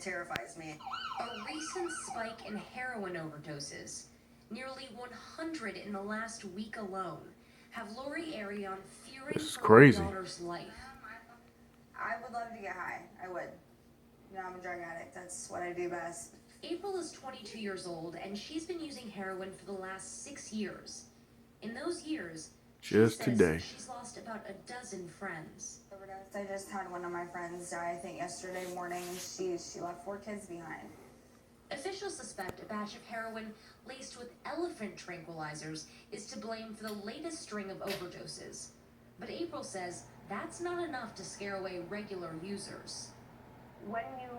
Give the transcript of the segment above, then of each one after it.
terrifies me. A recent spike in heroin overdoses, nearly 100 in the last week alone, have Lori Herion fearing for her daughter's life. I would love to get high. I would. You know, I'm a drug addict. That's what I do best. April is 22 years old, and she's been using heroin for the last 6 years. In those years, just today, she's lost about a dozen friends. Overdose. I just had one of my friends die, I think, yesterday morning, and she left 4 kids behind. Officials suspect a batch of heroin laced with elephant tranquilizers is to blame for the latest string of overdoses. But April says that's not enough to scare away regular users. When you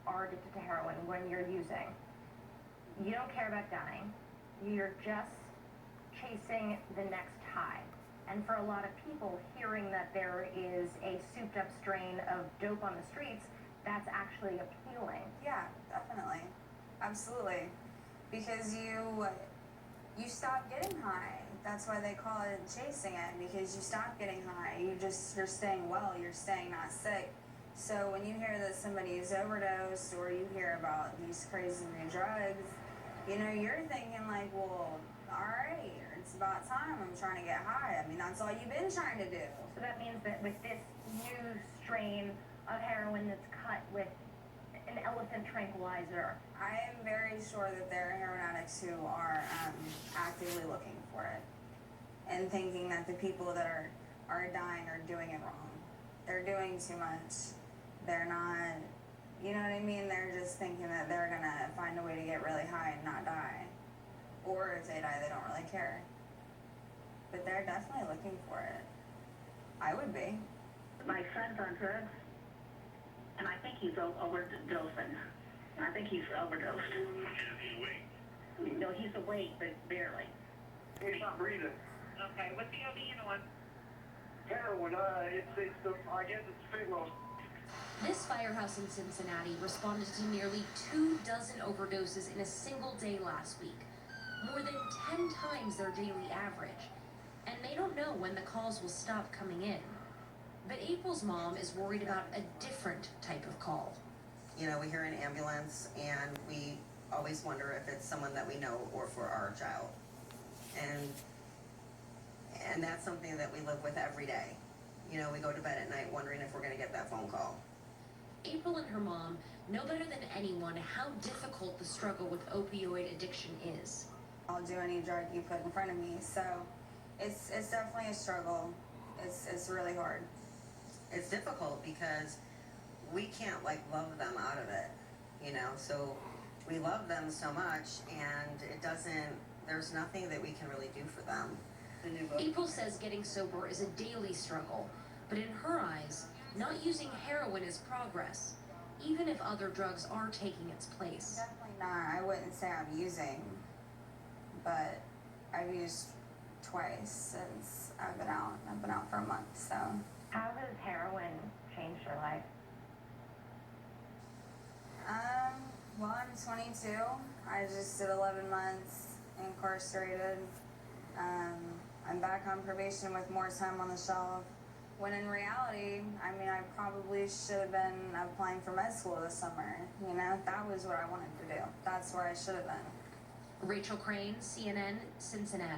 are addicted to heroin, when you're using, you don't care about dying. You're just chasing the next high. And for a lot of people, hearing that there is a souped up strain of dope on the streets, that's actually appealing. Yeah, definitely. Absolutely. Because you stop getting high. That's why they call it chasing it, because you stop getting high. You're staying well, you're staying not sick. So when you hear that somebody's overdosed, or you hear about these crazy new drugs, you know, you're thinking like, well, all right, it's about time. I'm trying to get high. I mean, that's all you've been trying to do. So that means that with this new strain of heroin that's cut with an elephant tranquilizer, I am very sure that there are heroin addicts who are actively looking for it and thinking that the people that are dying are doing it wrong. They're doing too much. They're not, you know what I mean? They're just thinking that they're gonna find a way to get really high and not die. Or if they die, they don't really care. But they're definitely looking for it. I would be. My son's on drugs, and I think he's overdosing. I think he's overdosed. He's awake. No, he's awake, but barely. He's not breathing. Okay, what's he on? Heroin, I guess it's fentanyl. This firehouse in Cincinnati responded to nearly 24 overdoses in a single day last week, more than 10 times their daily average. And they don't know when the calls will stop coming in. But April's mom is worried about a different type of call. You know, we hear an ambulance, and we always wonder if it's someone that we know or for our child. And that's something that we live with every day. You know, we go to bed at night wondering if we're going to get that phone call. April and her mom know better than anyone how difficult the struggle with opioid addiction is. I'll do any drug you put in front of me, so it's definitely a struggle. It's really hard. It's difficult because we can't like love them out of it, you know, so we love them so much, and there's nothing that we can really do for them. April says getting sober is a daily struggle, but in her eyes, not using heroin is progress, even if other drugs are taking its place. Definitely not. I wouldn't say I'm using, but I've used twice since I've been out. I've been out for a month, so. how has heroin changed your life? Well, I'm 22. I just did 11 months incarcerated. I'm back on probation with more time on the shelf. When in reality, I mean, I probably should have been applying for med school this summer. You know, that was what I wanted to do. That's where I should have been. Rachel Crane, CNN, Cincinnati.